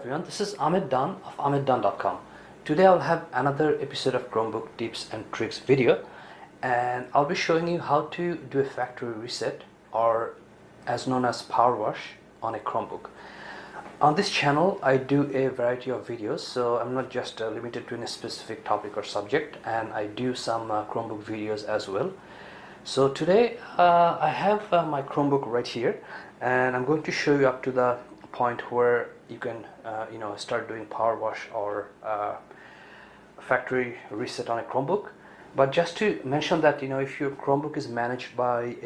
everyone, this is Ahmed Dan of ahmeddan.com. Today I'll have another episode of Chromebook tips and tricks video, and I'll be showing you how to do a factory reset, or as known as power wash, on a Chromebook. On this channel I do a variety of videos, so I'm not just limited to any specific topic or subject, and I do some Chromebook videos as well. So today I have my Chromebook right here, and I'm going to show you up to the point where you can start doing power wash or factory reset on a Chromebook. But just to mention that, if your Chromebook is managed by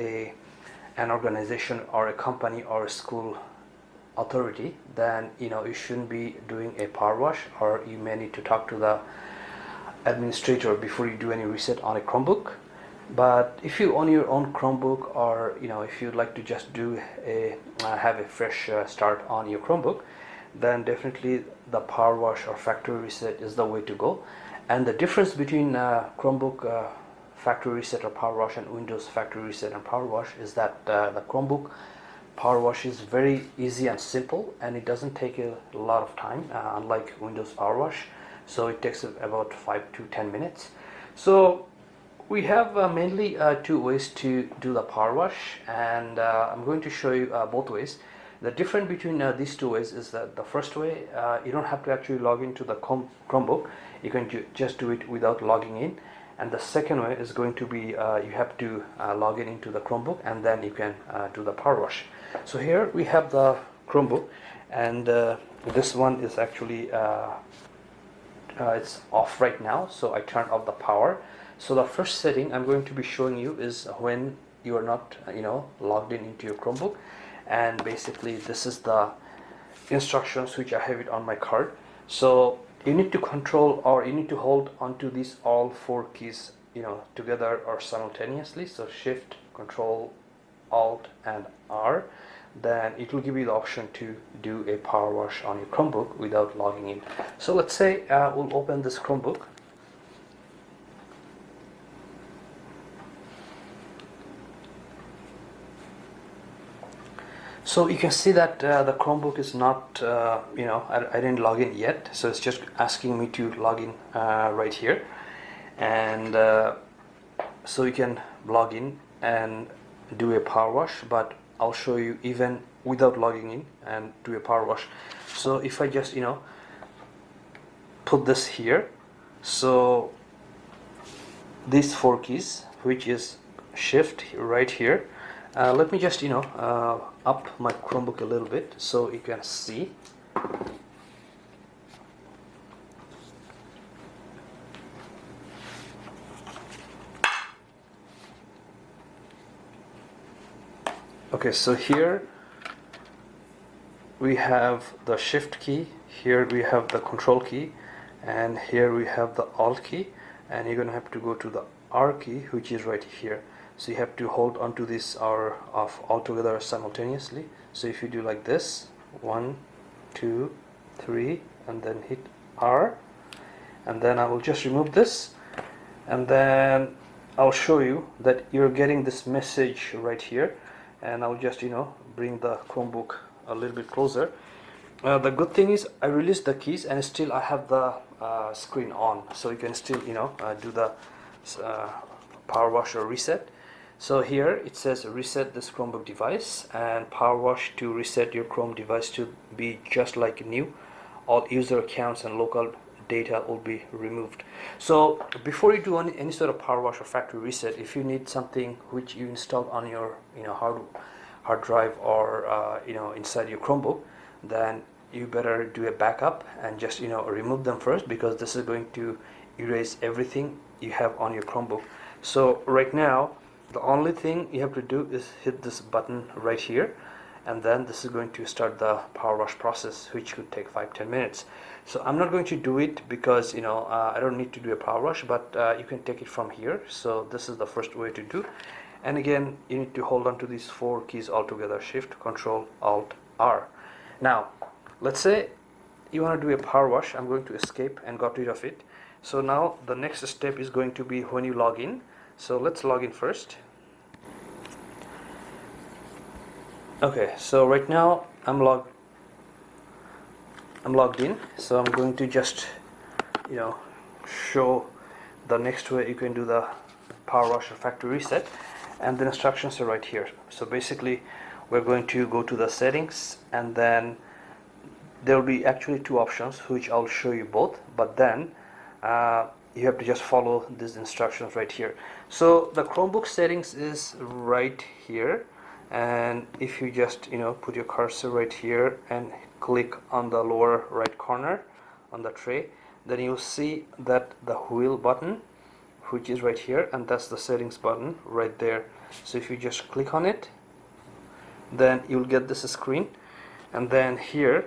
an organization or a company or a school authority, then you shouldn't be doing a power wash, or you may need to talk to the administrator before you do any reset on a Chromebook. But if you own your own Chromebook, or if you'd like to just do have a fresh start on your Chromebook, then definitely the power wash or factory reset is the way to go. And the difference between Chromebook factory reset or power wash and Windows factory reset and power wash is that the Chromebook power wash is very easy and simple, and it doesn't take a lot of time, unlike Windows power wash. So it takes about 5 to 10 minutes. So we have mainly two ways to do the power wash, and I'm going to show you both ways. The difference between these two ways is that the first way, you don't have to actually log into the Chromebook. You can just do it without logging in. And the second way is going to be you have to log in into the Chromebook, and then you can do the power wash. So here we have the Chromebook, and this one is actually it's off right now, so I turned off the power. So the first setting I'm going to be showing you is when you are not logged in into your Chromebook, and basically this is the instructions which I have it on my card. So you need to control, or you need to hold onto these all four keys together or simultaneously. So Shift, Control, Alt and R. Then it will give you the option to do a power wash on your Chromebook without logging in. So let's say we'll open this Chromebook. So you can see that the Chromebook is not, I didn't log in yet, so it's just asking me to log in right here. And so you can log in and do a power wash, but I'll show you even without logging in and do a power wash. So if I just put this here, so these four keys, which is Shift right here, let me just up my Chromebook a little bit so you can see. Okay, so here we have the Shift key, here we have the Control key, and here we have the Alt key, and you're gonna have to go to the R key, which is right here. So you have to hold onto this R of all together simultaneously. So if you do like this, 1, 2, 3, and then hit R, and then I will just remove this, and then I'll show you that you're getting this message right here. And I'll just bring the Chromebook a little bit closer. The good thing is I released the keys, and still I have the screen on, so you can still do the power wash or reset. So here it says reset this Chromebook device, and power wash to reset your Chrome device to be just like new. All user accounts and local data will be removed. So before you do any sort of power wash or factory reset, if you need something which you installed on your hard drive or inside your Chromebook, then you better do a backup and just remove them first, because this is going to erase everything you have on your Chromebook. So right now the only thing you have to do is hit this button right here, and then this is going to start the power wash process, which could take 5-10 minutes. So I'm not going to do it because I don't need to do a power wash, but you can take it from here. So this is the first way to do, and again you need to hold on to these four keys all together: Shift, Control, Alt, R. Now let's say you want to do a power wash. I'm going to escape and got rid of it. So now the next step is going to be when you log in. So let's log in first. Okay, so right now I'm logged I'm logged in, so I'm going to just show the next way you can do the Powerwash or factory reset, and the instructions are right here. So basically we're going to go to the settings, and then there will be actually two options which I'll show you both, but then you have to just follow these instructions right here. So the Chromebook settings is right here, and if you just put your cursor right here and click on the lower right corner on the tray, then you'll see that the wheel button which is right here, and that's the settings button right there. So if you just click on it, then you'll get this screen, and then here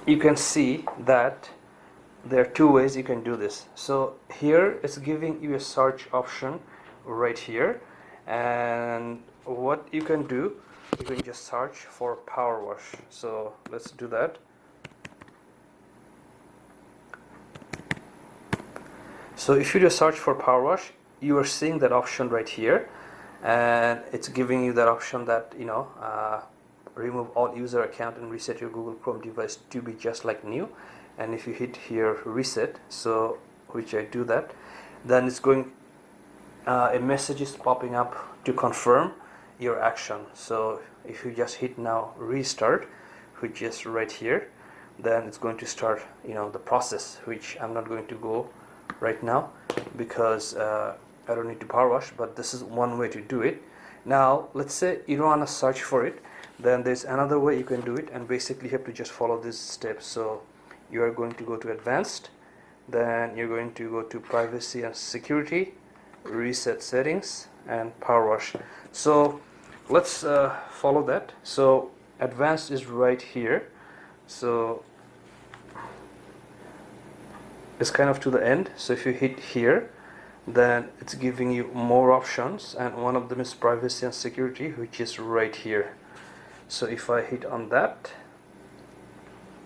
you can see that there are two ways you can do this. So here it's giving you a search option right here, and what you can do, you can just search for Powerwash. So let's do that. So if you just search for Powerwash, you are seeing that option right here, and it's giving you that option that remove all user account and reset your Google Chrome device to be just like new. And if you hit here reset, so which I do that, then it's going a message is popping up to confirm your action. So if you just hit now restart, which is right here, then it's going to start the process, which I'm not going to go right now because I don't need to Powerwash, but this is one way to do it. Now let's say you don't want to search for it, then there's another way you can do it, and basically you have to just follow these steps. So you are going to go to advanced, then you're going to go to privacy and security, reset settings, and Powerwash. So let's follow that. So advanced is right here, so it's kind of to the end. So if you hit here, then it's giving you more options, and one of them is privacy and security, which is right here. So if I hit on that,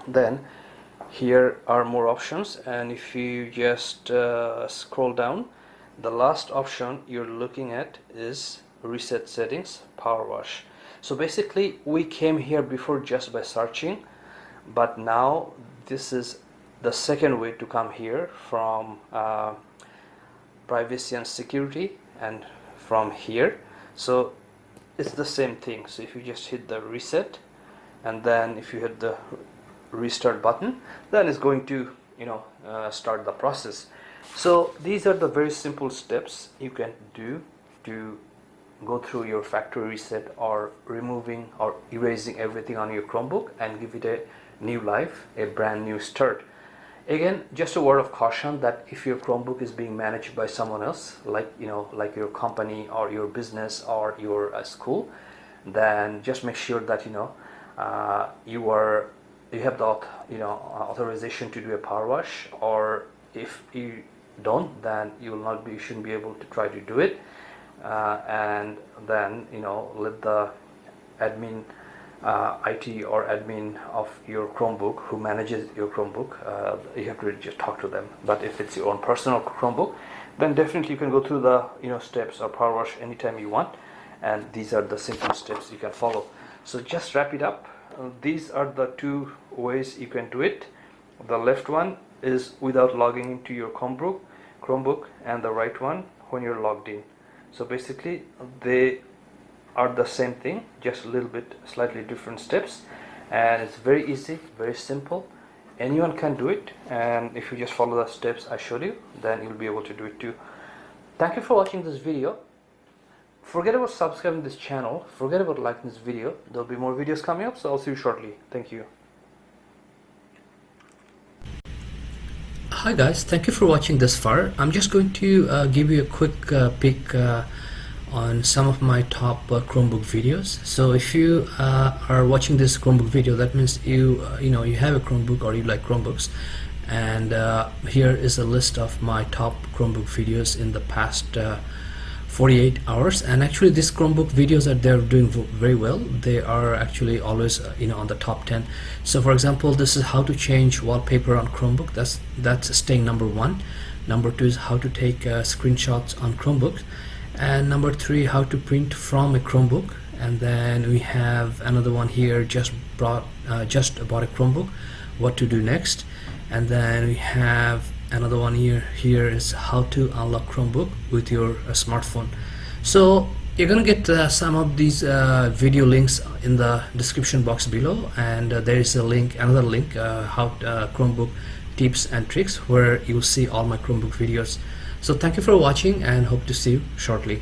then here are more options, and if you just scroll down, the last option you're looking at is reset settings, Powerwash. So basically we came here before just by searching, but now this is the second way to come here from privacy and security, and from here. So it's the same thing. So if you just hit the reset, and then if you hit the restart button, then it's going to start the process. So these are the very simple steps you can do to go through your factory reset, or removing or erasing everything on your Chromebook and give it a new life, a brand new start. Again, just a word of caution that if your Chromebook is being managed by someone else, like your company or your business or your school, then just make sure that you have the authorization to do a Powerwash, or if you don't, then you shouldn't be able to try to do it, and then let the admin IT or admin of your Chromebook who manages your Chromebook, you have to just talk to them. But if it's your own personal Chromebook, then definitely you can go through the steps or Powerwash anytime you want, and these are the simple steps you can follow. So just wrap it up. These are the two ways you can do it. The left one is without logging into your Chromebook, and the right one when you're logged in. So basically they are the same thing, just a little bit slightly different steps, and it's very easy, very simple. Anyone can do it, and if you just follow the steps I showed you, then you'll be able to do it too. Thank you for watching this video. Forget about subscribing this channel, forget about liking this video. There'll be more videos coming up, so I'll see you shortly. Thank you. Hi guys, thank you for watching this far. I'm just going to give you a quick peek on some of my top Chromebook videos. So if you are watching this Chromebook video, that means you have a Chromebook or you like Chromebooks. And here is a list of my top Chromebook videos in the past 48 hours. And actually these Chromebook videos they're doing very well. They are actually always on the top 10. So for example, this is how to change wallpaper on Chromebook. That's staying number 1. Number 2 is how to take screenshots on Chromebook. And number 3, how to print from a Chromebook. and then we have another one here, just bought a Chromebook, what to do next. And then we have another one here is how to unlock Chromebook with your smartphone. So you're gonna get some of these video links in the description box below, and there is another link, how Chromebook tips and tricks, where you'll see all my Chromebook videos. So thank you for watching and hope to see you shortly.